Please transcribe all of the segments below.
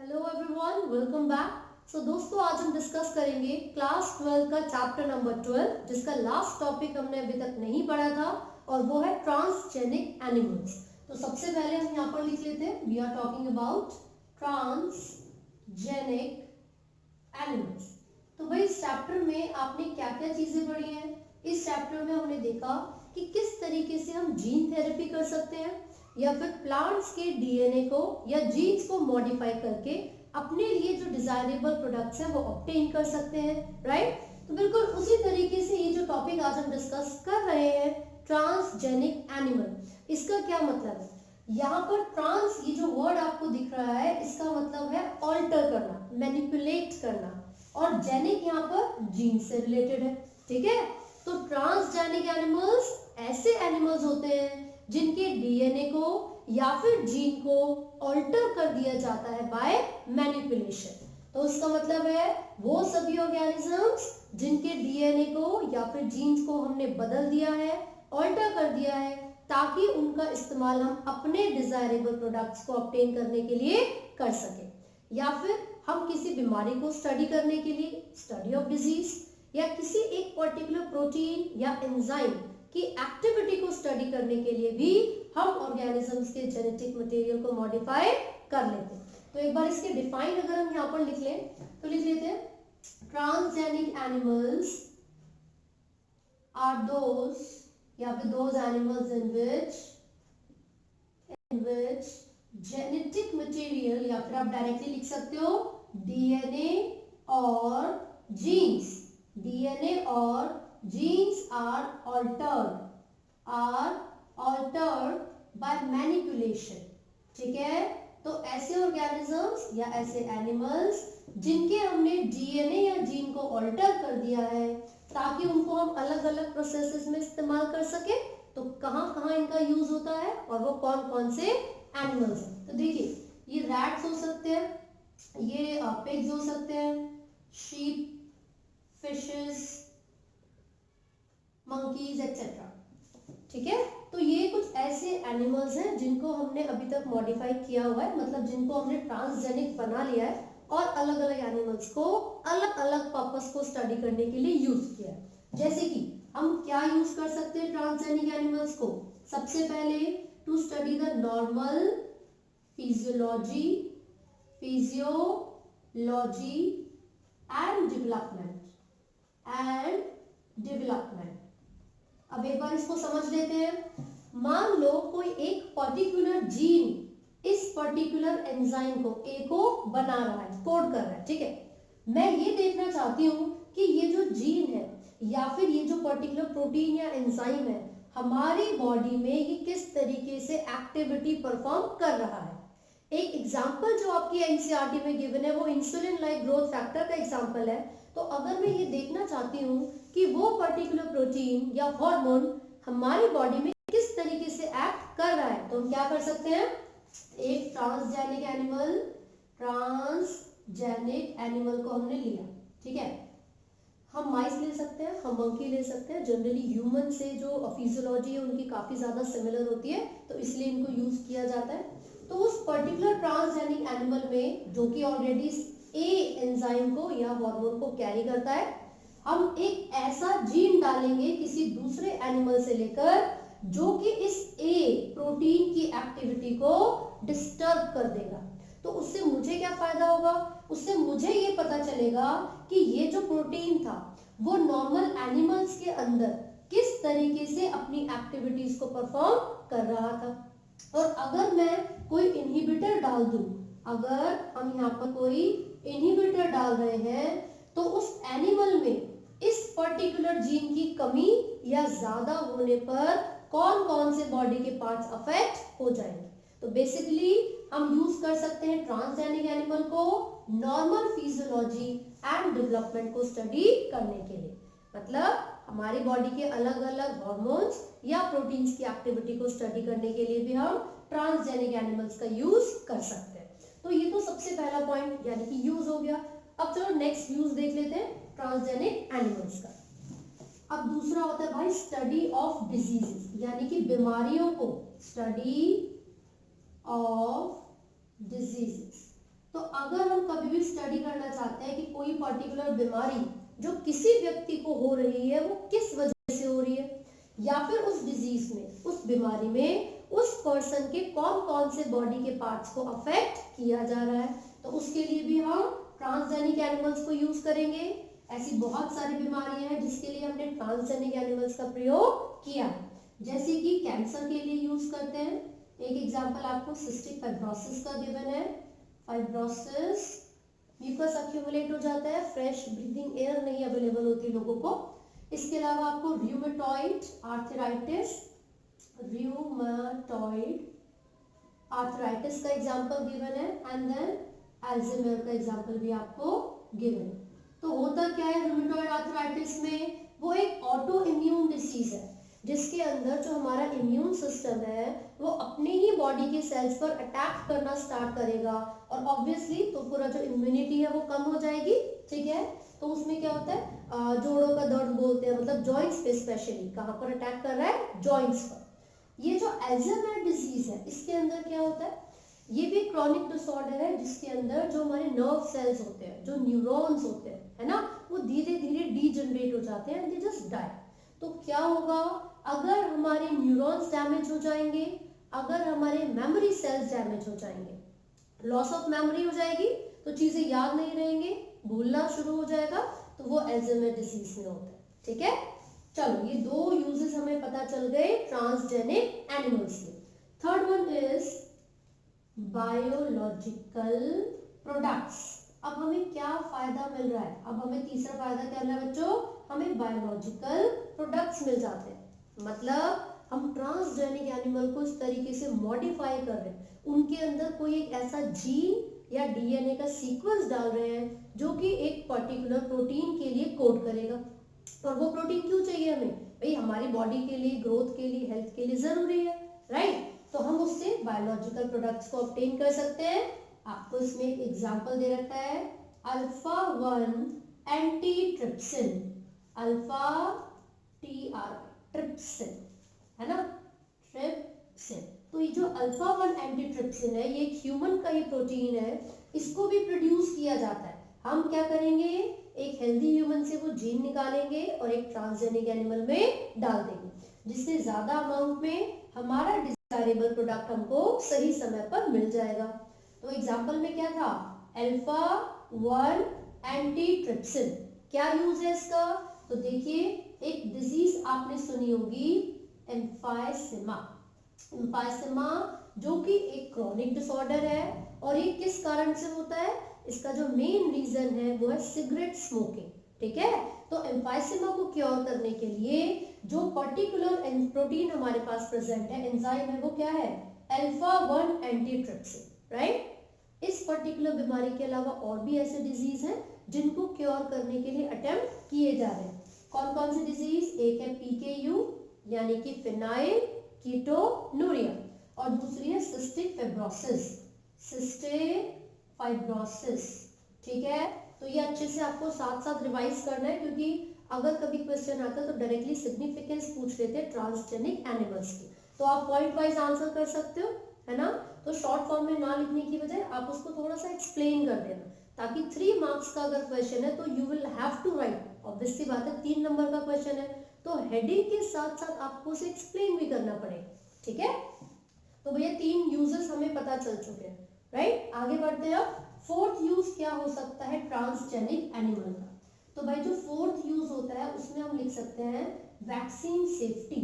Hello everyone, welcome back. So दोस्तों, आज हम डिस्कस करेंगे क्लास 12 का चैप्टर नंबर 12, जिसका लास्ट टॉपिक हमने अभी तक नहीं पढ़ा था और वो है ट्रांसजेनिक एनिमल्स। तो सबसे पहले हम यहाँ पर लिख लेते हैं, we are talking about transgenic animals. तो भाई इस चैप्टर में आपने क्या क्या चीजें पढ़ी हैं? इस चैप्टर में हमने देखा कि किस तरीके से हम जीन थेरेपी कर सकते हैं या फिर प्लांट्स के डीएनए को या जीन्स को मॉडिफाई करके अपने लिए जो डिजायरेबल प्रोडक्ट्स हैं वो ऑब्टेन कर सकते हैं, राइट? तो बिल्कुल उसी तरीके से ये जो टॉपिक आज हम डिस्कस कर रहे हैं, ट्रांसजेनिक एनिमल, इसका क्या मतलब है? यहाँ पर ट्रांस, ये जो वर्ड आपको दिख रहा है, इसका मतलब है ऑल्टर करना, मैनिपुलेट करना, और जेनिक यहाँ पर जीन से रिलेटेड है, ठीक है? तो ट्रांसजेनिक एनिमल्स ऐसे एनिमल्स होते हैं जिनके डीएनए को या फिर जीन को ऑल्टर कर दिया जाता है बाय मैनिपुलेशन। तो उसका मतलब है वो सभी ऑर्गेनिजम्स जिनके डीएनए को या फिर जीन्स को हमने बदल दिया है, ऑल्टर कर दिया है, ताकि उनका इस्तेमाल हम अपने डिजायरेबल प्रोडक्ट्स को ऑब्टेन करने के लिए कर सके, या फिर हम किसी बीमारी को स्टडी करने के लिए, स्टडी ऑफ डिजीज, या किसी एक पर्टिकुलर प्रोटीन या एंजाइम की एक्टिविटी को स्टडी करने के लिए भी हम ऑर्गेनिजम्स के जेनेटिक मटेरियल को मॉडिफाई कर लेते हैं। तो एक बार इसके डिफाइन अगर हम यहाँ पर लिख लें तो लिख लेते हैं, ट्रांसजेनिक एनिमल्स आर दोज या फिर those animals in which genetic material, या फिर आप डायरेक्टली लिख सकते हो डीएनए और जीन्स, डीएनए और genes are altered by manipulation, ठीक है? तो ऐसे ऑर्गेनिजम्स या ऐसे एनिमल्स जिनके हमने डीएनए या जीन को ऑल्टर कर दिया है ताकि उनको हम अलग अलग प्रोसेसेस में इस्तेमाल कर सके। तो कहाँ कहाँ इनका यूज होता है और वो कौन कौन से एनिमल्स हैं? तो देखिए, ये रैट्स हो सकते हैं, ये पिग्स हो सकते हैं, शीप, फिशेस, मंकीज एक्सेट्रा, ठीक है? तो ये कुछ ऐसे एनिमल्स हैं जिनको हमने अभी तक मॉडिफाई किया हुआ है, मतलब जिनको हमने ट्रांसजेनिक बना लिया है और अलग अलग एनिमल्स को अलग अलग पर्पस को स्टडी करने के लिए यूज किया है। जैसे कि हम क्या यूज कर सकते हैं ट्रांसजेनिक एनिमल्स को? सबसे पहले to study the normal physiology and development. अब एक बार इसको समझ लेते हैं। मान लो कोई एक पर्टिकुलर जीन इस पर्टिकुलर एंजाइम को ए को बना रहा है, कोड कर रहा है, ठीक है? मैं ये देखना चाहती हूँ कि ये जो जीन है या फिर ये जो पर्टिकुलर प्रोटीन या एंजाइम है हमारी बॉडी में ये किस तरीके से एक्टिविटी परफॉर्म कर रहा है। एक एग्जाम्पल जो आपकी एनसीईआरटी में गिवन है वो इंसुलिन लाइक ग्रोथ फैक्टर का एग्जाम्पल है। तो अगर मैं ये देखना चाहती हूँ कि वो पर्टिकुलर प्रोटीन या हार्मोन हमारी बॉडी में किस तरीके से एक्ट कर रहा है, तो हम क्या कर सकते हैं? एक ट्रांसजेनिक एनिमल को हमने लिया, ठीक है? हम माइस ले सकते हैं, हम मंकी ले सकते हैं। जनरली ह्यूमन से जो फिजियोलॉजी है उनकी काफी ज्यादा सिमिलर होती है, तो इसलिए इनको यूज किया जाता है। तो उस पर्टिकुलर ट्रांसजेनिक एनिमल में जो कि ऑलरेडी ए एंजाइम को या हार्मोन को कैरी करता है, हम एक ऐसा जीन डालेंगे किसी दूसरे एनिमल से लेकर जो कि इस ए प्रोटीन की एक्टिविटी को डिस्टर्ब कर देगा। तो उससे मुझे क्या फायदा होगा? उससे मुझे ये पता चलेगा कि ये जो प्रोटीन था वो नॉर्मल एनिमल्स के अंदर किस तरीके से अपनी एक्टिविटीज को परफॉर्म कर रहा था। और अगर मैं कोई इनहिबिटर डाल दूं, अगर हम यहाँ पर कोई इनहिबिटर डाल रहे हैं तो उस एनिमल में इस पर्टिकुलर जीन की कमी या ज्यादा होने पर कौन कौन से बॉडी के पार्ट्स अफेक्ट हो जाएंगे। तो बेसिकली हम यूज कर सकते हैं ट्रांसजेनिक एनिमल को नॉर्मल फिजियोलॉजी एंड डेवलपमेंट को स्टडी करने के लिए, मतलब हमारी बॉडी के अलग अलग हार्मोन्स या प्रोटीन्स की एक्टिविटी को स्टडी करने के लिए भी हम ट्रांसजेनिक एनिमल्स का यूज कर सकते हैं। तो ये तो सबसे पहला पॉइंट यानी कि यूज हो गया। अब चलो नेक्स्ट यूज देख लेते हैं ट्रांसजेनिक एनिमल्स का। अब दूसरा होता है भाई स्टडी ऑफ डिजीजेस, यानी कि बीमारियों को, स्टडी ऑफ डिजीजेस। तो अगर हम कभी भी स्टडी करना चाहते हैं कि कोई पर्टिकुलर बीमारी जो किसी व्यक्ति को हो रही है वो किस वजह से हो रही है, या फिर उस डिजीज में, उस बीमारी में उस पर्सन के कौन कौन से बॉडी के पार्ट्स को अफेक्ट किया जा रहा है, तो उसके लिए भी हम ट्रांसजेनिक एनिमल्स को यूज करेंगे। ऐसी बहुत सारी बीमारियां हैं जिसके लिए हमने ट्रांसजेनिक एनिमल्स का प्रयोग किया, जैसे कि कैंसर के लिए यूज करते हैं। एक एग्जांपल आपको सिस्टिक फाइब्रोसिस का गिवन है। फाइब्रोसिस, म्यूकस अक्यूमुलेट हो जाता है, फ्रेश ब्रीदिंग एयर नहीं अवेलेबल होती लोगों को। इसके अलावा आपको रूमेटॉइड आर्थराइटिस, रूमेटॉइड आर्थराइटिस का एग्जांपल गिवन है, एंड देन अल्जाइमर का एग्जांपल भी आपको गिवन है। तो होता क्या है रूमेटॉइड आर्थराइटिस में, वो एक ऑटो इम्यून डिसीज है जिसके अंदर जो हमारा इम्यून सिस्टम है वो अपने ही बॉडी के सेल्स पर अटैक करना स्टार्ट करेगा, और ऑब्वियसली तो पूरा जो इम्यूनिटी है वो कम हो जाएगी, ठीक है। तो उसमें क्या होता है, जोड़ों का दर्द बोलते हैं, मतलब जॉइंट्स पे स्पेशली, कहाँ पर अटैक कर रहा है, जॉइंट्स पर। ये जो अल्जाइमर डिजीज है इसके अंदर क्या होता है, ये भी क्रॉनिक डिसऑर्डर है जिसके अंदर जो हमारे नर्व सेल्स होते हैं, जो न्यूरॉन्स होते हैं, है ना, वो धीरे धीरे डीजनरेट हो जाते हैं, दे जस्ट डाई। तो क्या होगा, अगर हमारे न्यूरॉन्स डैमेज हो जाएंगे, अगर हमारे मेमोरी सेल्स डैमेज हो जाएंगे, लॉस ऑफ मेमोरी हो जाएगी, तो चीजें याद नहीं रहेंगे, भूलना शुरू हो जाएगा, तो वो अल्जाइमर डिजीज में होता है, ठीक है। चलो, ये दो यूजेस हमें पता चल गए ट्रांसजेनिक एनिमल्स के। Third one is biological products. अब हमें क्या फायदा मिल रहा है, अब हमें तीसरा फायदा क्या मिला बच्चों, हमें बायोलॉजिकल प्रोडक्ट्स मिल जाते हैं। मतलब हम ट्रांसजेनिक एनिमल को इस तरीके से मॉडिफाई कर रहे हैं, उनके अंदर कोई एक ऐसा जीन या डीएनए का सीक्वेंस डाल रहे हैं जो कि एक पर्टिकुलर प्रोटीन के लिए कोड करेगा। और वो प्रोटीन क्यों चाहिए हमें, भाई हमारी बॉडी के लिए, ग्रोथ के लिए, हेल्थ के लिए जरूरी है, राइट। तो हम उससे बायोलॉजिकल प्रोडक्ट्स को ऑब्टेन कर सकते हैं। आपको इसमें एक एग्जांपल दे रखा है, alpha 1 antitrypsin, alpha TR trypsin, है ना, ट्रिप्सिन। तो ये जो अल्फा 1 एंटीट्रिप्सिन है, ये ह्यूमन का ही प्रोटीन है, इसको भी प्रोड्यूस किया जाता है। हम क्या करेंगे, एक हेल्दी ह्यूमन से वो जीन निकालेंगे और एक ट्रांसजेनिक एनिमल में डाल देंगे, जिससे ज्यादा अमाउंट में हमारा डिजायरेबल प्रोडक्ट हमको सही समय पर मिल जाएगा। तो एग्जांपल में क्या था, अल्फा 1 एंटीट्रिप्सिन, क्या यूज है इसका, तो देखिए एक डिजीज आपने सुनी होगी, एम्फाइसेमा। एम्फाइसेमा जो कि एक क्रॉनिक डिसऑर्डर है, और ये किस कारण से होता है, इसका जो मेन रीजन है वो है सिगरेट स्मोकिंग, ठीक है। तो एम्फाइसेमा को क्योर करने के लिए जो पर्टिकुलर प्रोटीन हमारे पास प्रेजेंट है, एंजाइम है, वो क्या है, अल्फा 1 एंटीट्रिप्सिन, राइट। इस पर्टिकुलर बीमारी के अलावा और भी ऐसे डिजीज हैं जिनको क्योर करने के लिए अटेम्प्ट किए जा रहे हैं। कौन कौन सी डिजीज, एक है PKU यानी कि फिनाइल कीटोनुरिया, और दूसरी है सिस्टिक फाइब्रोसिस, सिस्टिक फाइब्रोसिस, ठीक है। तो ये अच्छे से आपको साथ साथ रिवाइज करना है, क्योंकि अगर कभी क्वेश्चन आता है तो डायरेक्टली सिग्निफिकेंस पूछ लेते हैं ट्रांसजेनिक एनिमल्स की, तो आप पॉइंट वाइज आंसर कर सकते हो, है ना। तो शॉर्ट फॉर्म में ना लिखने की बजाय आप उसको थोड़ा सा एक्सप्लेन कर देना, ताकि 3 मार्क्स का अगर क्वेश्चन है तो you will have to write, obviously बात है 3 नंबर का क्वेश्चन है, तो हेडिंग के साथ साथ आपको उसे एक्सप्लेन भी करना पड़ेगा, ठीक है। तो भैया 3 यूजेस हमें पता चल चुके हैं, राइट। आगे बढ़ते हैं, अब फोर्थ यूज क्या हो सकता है ट्रांसजेनिक एनिमल का। तो भाई जो फोर्थ यूज होता है उसमें हम लिख सकते हैं वैक्सीन सेफ्टी।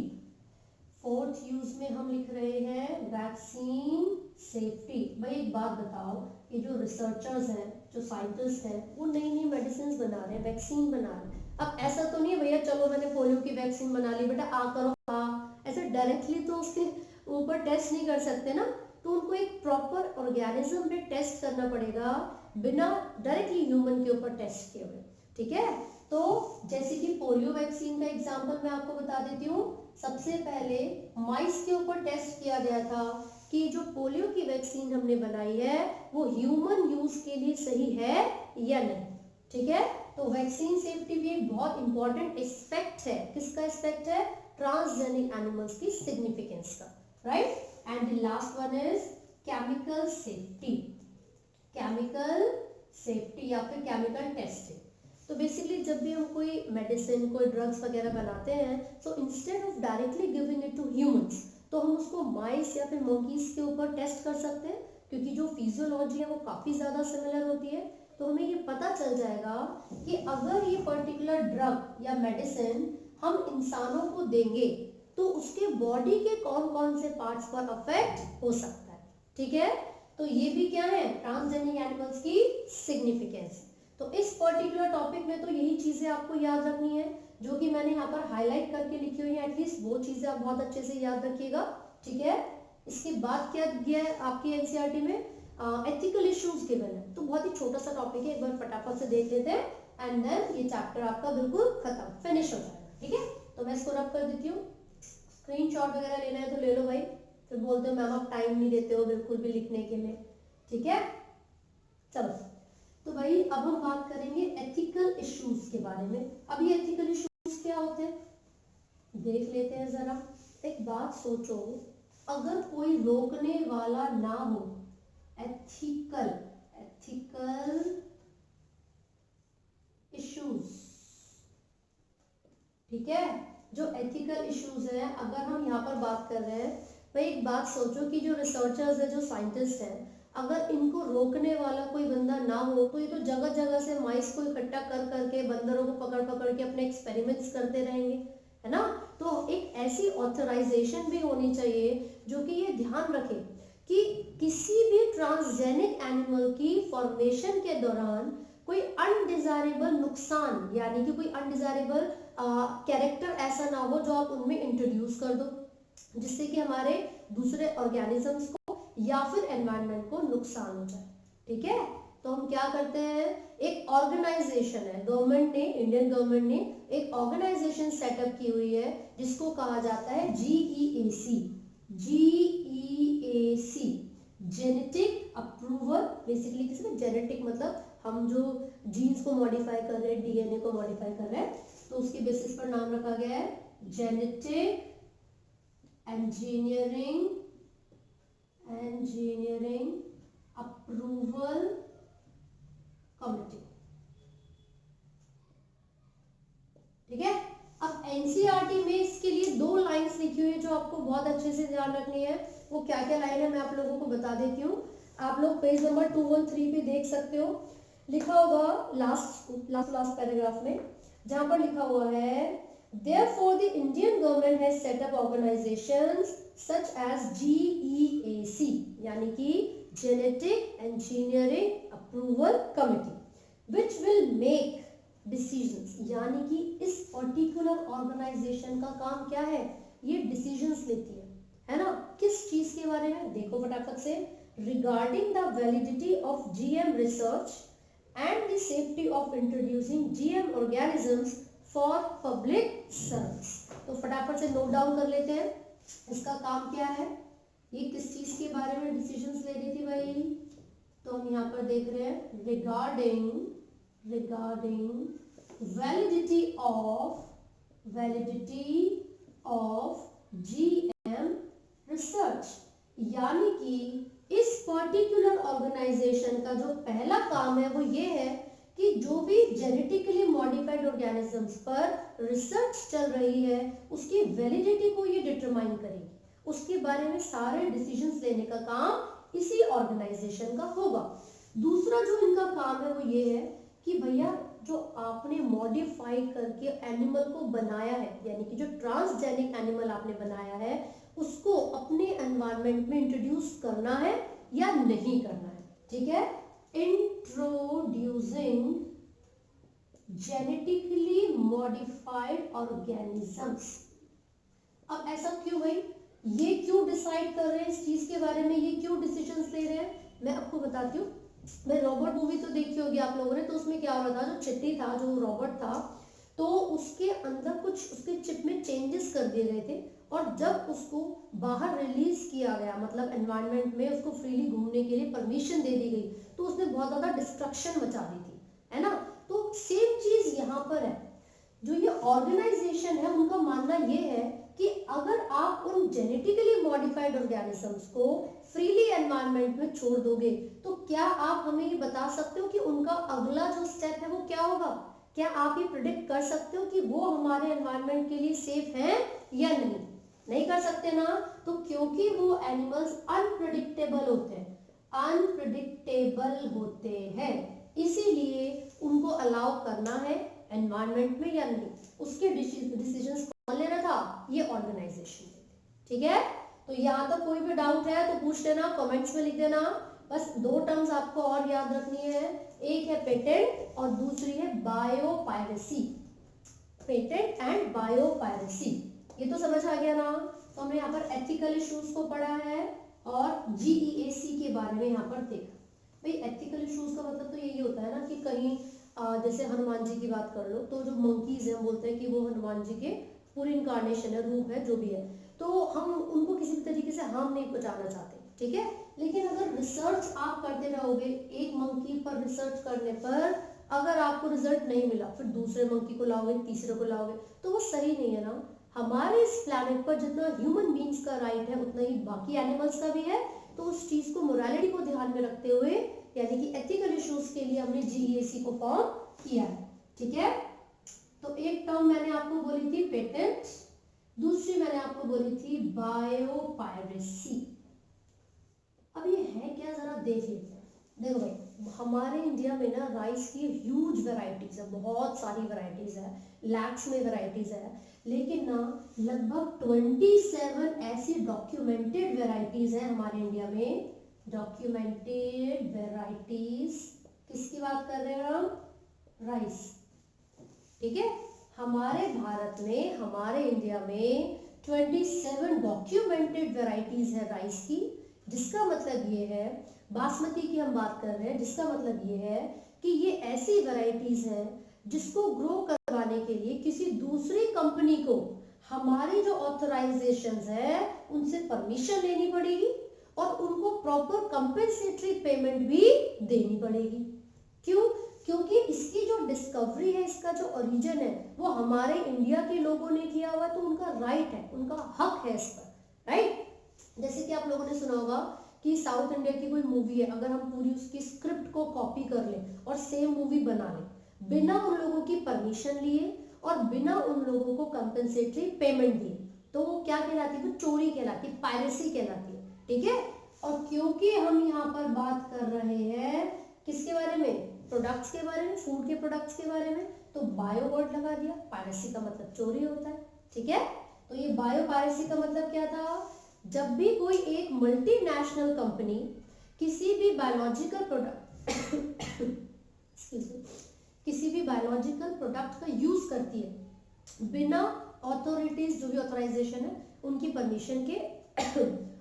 फोर्थ यूज में हम लिख रहे हैं वैक्सीन सेफ्टी। भाई एक बात बताओ, ये जो रिसर्चर्स हैं, जो साइंटिस्ट हैं, वो नई नई मेडिसिन बना रहे हैं, वैक्सीन बना रहे हैं। अब ऐसा तो नहीं है भैया चलो मैंने पोलियो की वैक्सीन बना ली, बेटा आ करो आ, ऐसे डायरेक्टली तो उसके ऊपर टेस्ट नहीं कर सकते ना, तो उनको एक प्रॉपर ऑर्गेनिज्म पे टेस्ट करना पड़ेगा, बिना डायरेक्टली ह्यूमन के ऊपर टेस्ट किए हुए, ठीक है। तो जैसे कि पोलियो वैक्सीन का एग्जांपल मैं आपको बता देती हूँ। सबसे पहले माइस के ऊपर टेस्ट किया गया था कि जो पोलियो की वैक्सीन हमने बनाई है वो ह्यूमन यूज के लिए सही है या नहीं, ठीक है। तो वैक्सीन सेफ्टी भी एक बहुत इंपॉर्टेंट एस्पेक्ट है। किसका एस्पेक्ट है, ट्रांसजेनिक एनिमल्स की सिग्निफिकेंस का, right. And the last one is chemical safety. Chemical safety या फिर केमिकल टेस्टिंग। तो बेसिकली जब भी हम कोई मेडिसिन, कोई ड्रग्स वगैरह बनाते हैं, so instead of directly giving it to humans, तो हम उसको माइस या फिर मंकीज के ऊपर टेस्ट कर सकते हैं, क्योंकि जो फिजियोलॉजी है वो काफ़ी ज़्यादा सिमिलर होती है। तो हमें ये पता चल जाएगा कि अगर ये पर्टिकुलर ड्रग या मेडिसिन हम इंसानों को देंगे तो उसके बॉडी के कौन कौन से पार्ट्स पर अफेक्ट हो सकता है। ठीक है, तो ये भी क्या है, ट्रांसजेनिक एनिमल्स की सिग्निफिकेंस। तो इस पर्टिकुलर टॉपिक में तो यही चीजें आपको याद रखनी है जो कि मैंने यहाँ पर हाईलाइट करके लिखी हुई है, एटलीस्ट वो चीजें आप बहुत अच्छे से याद रखिएगा। ठीक है, इसके बाद क्या दिया है आपकी एनसीईआरटी में, एथिकल इश्यूज गिवन है, तो बहुत ही छोटा सा टॉपिक है, एक बार फटाफट से देख लेते हैं एंड देन ये चैप्टर आपका बिल्कुल खत्म, फिनिश हो जाएगा। ठीक है, तो मैं इसको रब कर देती हूँ। स्क्रीनशॉट वगैरह लेना है तो ले लो भाई, फिर बोलते हो मैम आप टाइम नहीं देते हो बिल्कुल भी लिखने के लिए। ठीक है, चलो तो भाई अब हम बात करेंगे एथिकल इश्यूज के बारे में। अब ये एथिकल इश्यूज क्या होते हैं देख लेते हैं जरा। एक बात सोचो, अगर कोई रोकने वाला ना हो, एथिकल इश्यूज, ठीक है, जो एथिकल इश्यूज है अगर हम यहाँ पर बात कर रहे हैं, भाई एक बात सोचो कि जो रिसर्चर्स है, जो साइंटिस्ट हैं, अगर इनको रोकने वाला कोई बंदा ना हो तो ये तो जगह जगह से माइस को इकट्ठा कर करके, बंदरों को पकड़ पकड़ के अपने एक्सपेरिमेंट्स करते रहेंगे, है ना। तो एक ऐसी ऑथराइजेशन भी होनी चाहिए जो कि ये ध्यान रखे कि किसी भी ट्रांसजेनिक एनिमल की फॉर्मेशन के दौरान कोई अनडिजायरेबल नुकसान, यानी कि कोई अनडिजायरेबल कैरेक्टर ऐसा ना हो जो आप उनमें इंट्रोड्यूस कर दो, जिससे कि हमारे दूसरे ऑर्गेनिजम्स को या फिर एनवायरनमेंट को नुकसान हो जाए। ठीक है, तो हम क्या करते हैं, एक ऑर्गेनाइजेशन है, गवर्नमेंट ने, इंडियन गवर्नमेंट ने एक ऑर्गेनाइजेशन सेटअप की हुई है जिसको कहा जाता है GEAC, जेनेटिक अप्रूवल। बेसिकली किसी जेनेटिक मतलब हम जो जीन्स को मॉडिफाई कर रहे हैं, DNA को मॉडिफाई कर रहे हैं, तो उसकी बेसिस पर नाम रखा गया है जेनेटिक इंजीनियरिंग अप्रूवल कमिटी। ठीक है, अब एनसीईआरटी में इसके लिए 2 लाइंस लिखी हुई है जो आपको बहुत अच्छे से ध्यान रखनी है। वो क्या क्या लाइन है मैं आप लोगों को बता देती हूँ। आप लोग पेज नंबर 213 पे देख सकते हो, लिखा होगा लास्ट पैराग्राफ में, जहां पर लिखा हुआ है Therefore, the Indian government has set up organizations such as GEAC, यानी कि Genetic Engineering Approval Committee, which will make decisions, यानी कि इस पर्टिकुलर ऑर्गेनाइजेशन का काम क्या है, ये डिसीजंस लेती है ना, किस चीज के बारे में, देखो फटाफट से, regarding the validity of GM research and the safety of introducing GM organisms for public service. तो फटाफट से नोट डाउन कर लेते हैं, इसका काम क्या है, ये किस चीज के बारे में डिसीजंस ले रही थी भाई, तो हम यहाँ पर देख रहे हैं regarding validity of GM research, यानी कि इस पर्टिकुलर ऑर्गेनाइजेशन का जो पहला काम है वो ये है कि जो भी जेनेटिकली मॉडिफाइड ऑर्गेनिजम्स पर रिसर्च चल रही है उसकी वैलिडिटी को ये डिटरमाइन करेगी, उसके बारे में सारे डिसीजंस लेने का काम इसी ऑर्गेनाइजेशन का होगा। दूसरा जो इनका काम है वो ये है कि भैया जो आपने मॉडिफाई करके एनिमल को बनाया है, यानी कि जो ट्रांसजेनिक एनिमल आपने बनाया है उसको अपने एनवायरनमेंट में इंट्रोड्यूस करना है या नहीं करना है। ठीक है, इंट्रोड्यूसिंग जेनेटिकली मॉडिफाइड ऑर्गेनिजम्स। अब ऐसा क्यों भाई, ये क्यों डिसाइड कर रहे हैं इस चीज के बारे में, ये क्यों डिसीजंस ले रहे हैं, मैं आपको बताती हूँ। मैं रॉबर्ट मूवी तो देखी होगी आप लोगों ने, तो उसमें क्या हो रहा था, जो चिट्टी था, जो रॉबर्ट था, तो उसके अंदर कुछ उसके चिप में चेंजेस कर दिए गए थे, और जब उसको बाहर रिलीज किया गया, मतलब एनवायरनमेंट में उसको फ्रीली घूमने के लिए परमिशन दे दी गई, तो उसने बहुत ज्यादा डिस्ट्रक्शन मचा दी थी, है ना। तो सेम चीज यहाँ पर है, जो ये ऑर्गेनाइजेशन है उनका मानना ये है कि अगर आप उन जेनेटिकली मॉडिफाइड ऑर्गेनिजम्स को फ्रीली एनवायरनमेंट में छोड़ दोगे, तो क्या आप हमें ये बता सकते हो कि उनका अगला जो स्टेप है वो क्या होगा? क्या आप ये प्रिडिक्ट कर सकते हो कि वो हमारे एनवायरनमेंट के लिए सेफ हैं या नहीं? नहीं कर सकते ना। तो क्योंकि वो एनिमल्स अनप्रिडिक्टेबल होते हैं, इसीलिए उनको अलाउ करना है एनवायरनमेंट में या नहीं, उसके डिसीजंस कौन ले रहा था? ये ऑर्गेनाइजेशन। ठीक है, तो यहाँ तक कोई भी डाउट है तो पूछ लेना, कमेंट्स में लिख देना। बस दो टर्म्स आपको और याद रखनी है, एक है पेटेंट और दूसरी है बायोपायरेसी। पेटेंट एंड बायोपायरेसी, ये तो समझ आ गया ना। तो हमने यहाँ पर एथिकल इश्यूज को पढ़ा है और GEAC के बारे में यहाँ पर देखा। भाई एथिकल इश्यूज का मतलब तो यही होता है ना कि कहीं जैसे हनुमान जी की बात कर लो, तो जो मंकीज है बोलते हैं कि वो हनुमान जी के पूरी इनकारनेशन है, रूप है, जो भी है, तो हम उनको किसी भी तरीके से हार्म नहीं पहुंचाना चाहते। ठीक है, लेकिन अगर रिसर्च आप करते रहोगे, एक मंकी पर रिसर्च करने पर अगर आपको रिजल्ट नहीं मिला, फिर दूसरे मंकी को लाओगे, तीसरे को लाओगे, तो वो सही नहीं है ना। हमारे इस प्लैनेट पर जितना ह्यूमन बीइंग्स का राइट है उतना ही बाकी एनिमल्स का भी है। तो उस चीज को, मोरालिटी को ध्यान में रखते हुए, यानी कि एथिकल इश्यूज के लिए हमने GEAC को फॉर्म किया है। ठीक है, तो एक टर्म मैंने आपको बोली थी पेटेंट, दूसरी मैंने आपको बोली थी बायोपायरेसी। अब ये है क्या, जरा देख लेते हैं। देखो भाई, हमारे इंडिया में ना राइस की ह्यूज वैरायटीज है, बहुत सारी वैरायटीज है, लैक्स में वैरायटीज है, लेकिन ना लगभग 27 ऐसी डॉक्यूमेंटेड वैरायटीज है हमारे इंडिया में। डॉक्यूमेंटेड वैरायटीज, किसकी बात कर रहे हैं हम? राइस। ठीक है, हमारे भारत में, हमारे इंडिया में 27 डॉक्यूमेंटेड वैरायटीज है राइस की, जिसका मतलब ये है, बासमती की हम बात कर रहे हैं, जिसका मतलब ये है कि ये ऐसी वैरायटीज है जिसको ग्रो करवाने के लिए किसी दूसरी कंपनी को हमारी जो ऑथराइजेशंस है उनसे परमिशन लेनी पड़ेगी और उनको प्रॉपर कंपेंसेटरी पेमेंट भी देनी पड़ेगी। क्यों? क्योंकि इसकी जो डिस्कवरी है, इसका जो ओरिजिन है, वो हमारे इंडिया के लोगों ने किया हुआ, तो उनका राइट है, उनका हक है इस पर, राइट। जैसे कि आप लोगों ने सुना होगा कि साउथ इंडिया की कोई मूवी है, अगर हम पूरी उसकी स्क्रिप्ट को कॉपी कर लें और सेम मूवी बना लें बिना उन लोगों की परमिशन लिए और बिना उन लोगों को कंपेंसेटरी पेमेंट दिए, तो वो क्या कहलाती है? वो चोरी कहलाती है, पायरेसी कहलाती है। ठीक है, और क्योंकि हम यहाँ पर बात कर रहे हैं किसके बारे में? प्रोडक्ट्स के बारे में, फूड के प्रोडक्ट्स के बारे में, तो बायो वर्ड लगा दिया। पायरेसी का मतलब चोरी होता है। ठीक है, तो ये बायो पायरेसी का मतलब क्या था? जब भी कोई एक मल्टीनेशनल कंपनी किसी भी बायोलॉजिकल प्रोडक्ट का यूज करती है बिना ऑथोरिटीज, जो भी ऑथराइजेशन है उनकी परमिशन के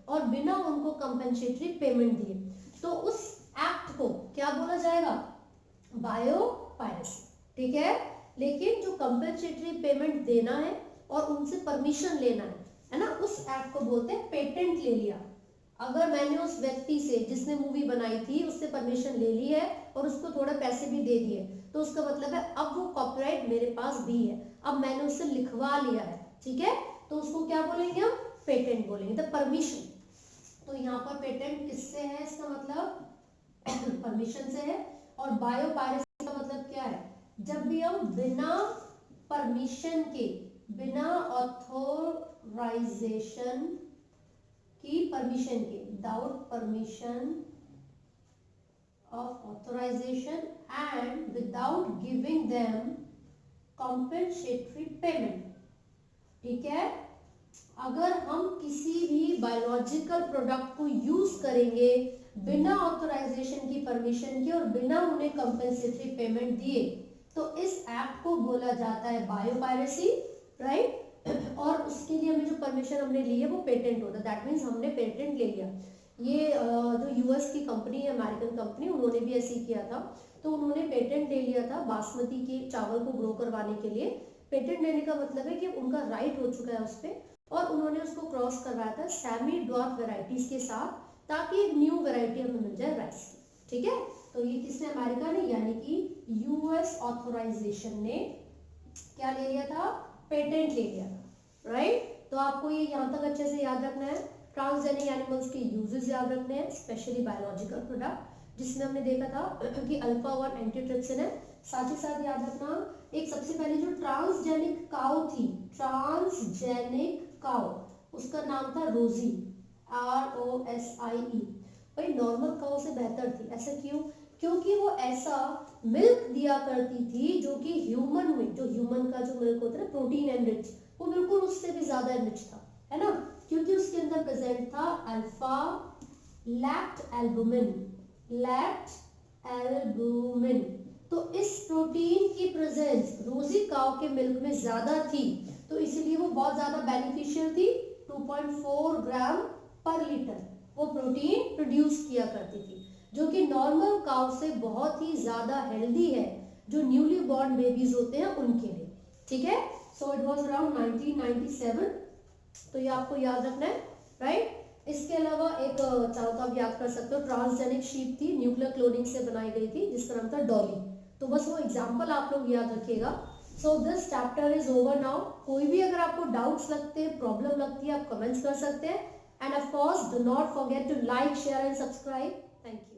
और बिना उनको कंपेंसेटरी पेमेंट दिए, तो उस एक्ट को क्या बोला जाएगा? Bio piracy. ठीक है, लेकिन जो कंपेंसेटरी पेमेंट देना है और उनसे परमिशन लेना है ना, उस एक्ट को बोलते हैं पेटेंट ले लिया। अगर मैंने उस व्यक्ति से, जिसने मूवी बनाई थी, उससे परमिशन ले ली है और उसको थोड़े पैसे भी दे दिए, तो उसका मतलब है अब वो कॉपीराइट मेरे पास भी है, अब मैंने उससे लिखवा लिया है। ठीक है, तो उसको क्या बोलेंगे हम? पेटेंट बोलेंगे, द परमिशन। तो यहाँ पर पेटेंट किससे है? इसका मतलब परमिशन से है। और बायो पायरेसी का मतलब क्या है? जब भी हम बिना परमिशन के, बिना ऑथोराइजेशन की, परमिशन के, without permission of authorization and without giving them compensatory payment. ठीक है, अगर हम किसी भी बायोलॉजिकल प्रोडक्ट को यूज करेंगे बिना ऑथराइजेशन की, परमिशन की और बिना उन्हें कंपेंसेटरी पेमेंट दिए, तो इस एक्ट को बोला जाता है बायोपायरेसी, राइट। और उसके लिए हमें जो परमिशन हमने ली है वो पेटेंट होता है। दैट मीन्स हमने पेटेंट ले लिया। ये जो यूएस की कंपनी है, अमेरिकन कंपनी, उन्होंने भी ऐसे ही किया था। तो उन्होंने पेटेंट ले लिया था बासमती के चावल को ग्रो करवाने के लिए। पेटेंट लेने का मतलब है कि उनका राइट हो चुका है उस पर, और उन्होंने उसको क्रॉस करवाया था सेमी ड्वार्फ वेराइटीज के साथ, ताकि एक न्यू वेराइटी हमें मिल जाए राइस की। ठीक है, तो ये किसने? अमेरिका ने, यानी कि यूएस ऑथराइजेशन ने क्या ले लिया था? पेटेंट ले लिया था, राइट। तो आपको ये यहाँ तक अच्छे से याद रखना है। ट्रांसजेनिक एनिमल्स के यूजेस याद रखने हैं, स्पेशली बायोलॉजिकल प्रोडक्ट, जिसमें हमने देखा था कि अल्फा 1 एंटीट्रिप्सिन है। साथ ही साथ याद रखना एक सबसे पहले जो ट्रांसजेनिक काउ थी, ट्रांसजेनिक काउ, उसका नाम था रोजी, ROSIE। भाई नॉर्मल काउ से बेहतर थी, ऐसा क्यों? क्योंकि वो ऐसा मिल्क दिया करती थी जो कि ह्यूमन में, जो ह्यूमन का जो मिल्क होता है ना प्रोटीन एनरिच, वो बिल्कुल उससे भी ज्यादा एनरिच था, है ना, क्योंकि उसके अंदर प्रेजेंट था अल्फा लैक्ट एल्बुमिन, लैक्ट एल्बुमिन। तो इस प्रोटीन की प्रेजेंस रोजी काउ के मिल्क में ज्यादा थी, तो इसीलिए वो बहुत ज्यादा बेनिफिशियल थी। 2.4 ग्राम पर लीटर वो प्रोटीन प्रोड्यूस किया करती थी, जो कि नॉर्मल काउ से बहुत ही ज्यादा हेल्दी है, जो न्यूली बॉर्न बेबीज होते हैं उनके लिए, ठीक है। सो इट वाज अराउंड 1997, तो ये आपको याद रखना है, राइट। इसके अलावा एक चाहो तो आप याद कर सकते हो, ट्रांसजेनिक शीप थी, न्यूक्लियर क्लोनिंग से बनाई गई थी, जिसका नाम था डॉली। तो बस वो एग्जाम्पल आप लोग याद रखिएगा। So this chapter is over now. कोई भी अगर आपको डाउट्स लगते हैं, प्रॉब्लम लगती है, आप कमेंट्स कर सकते हैं। And of course do not forget to like, share and subscribe. Thank you.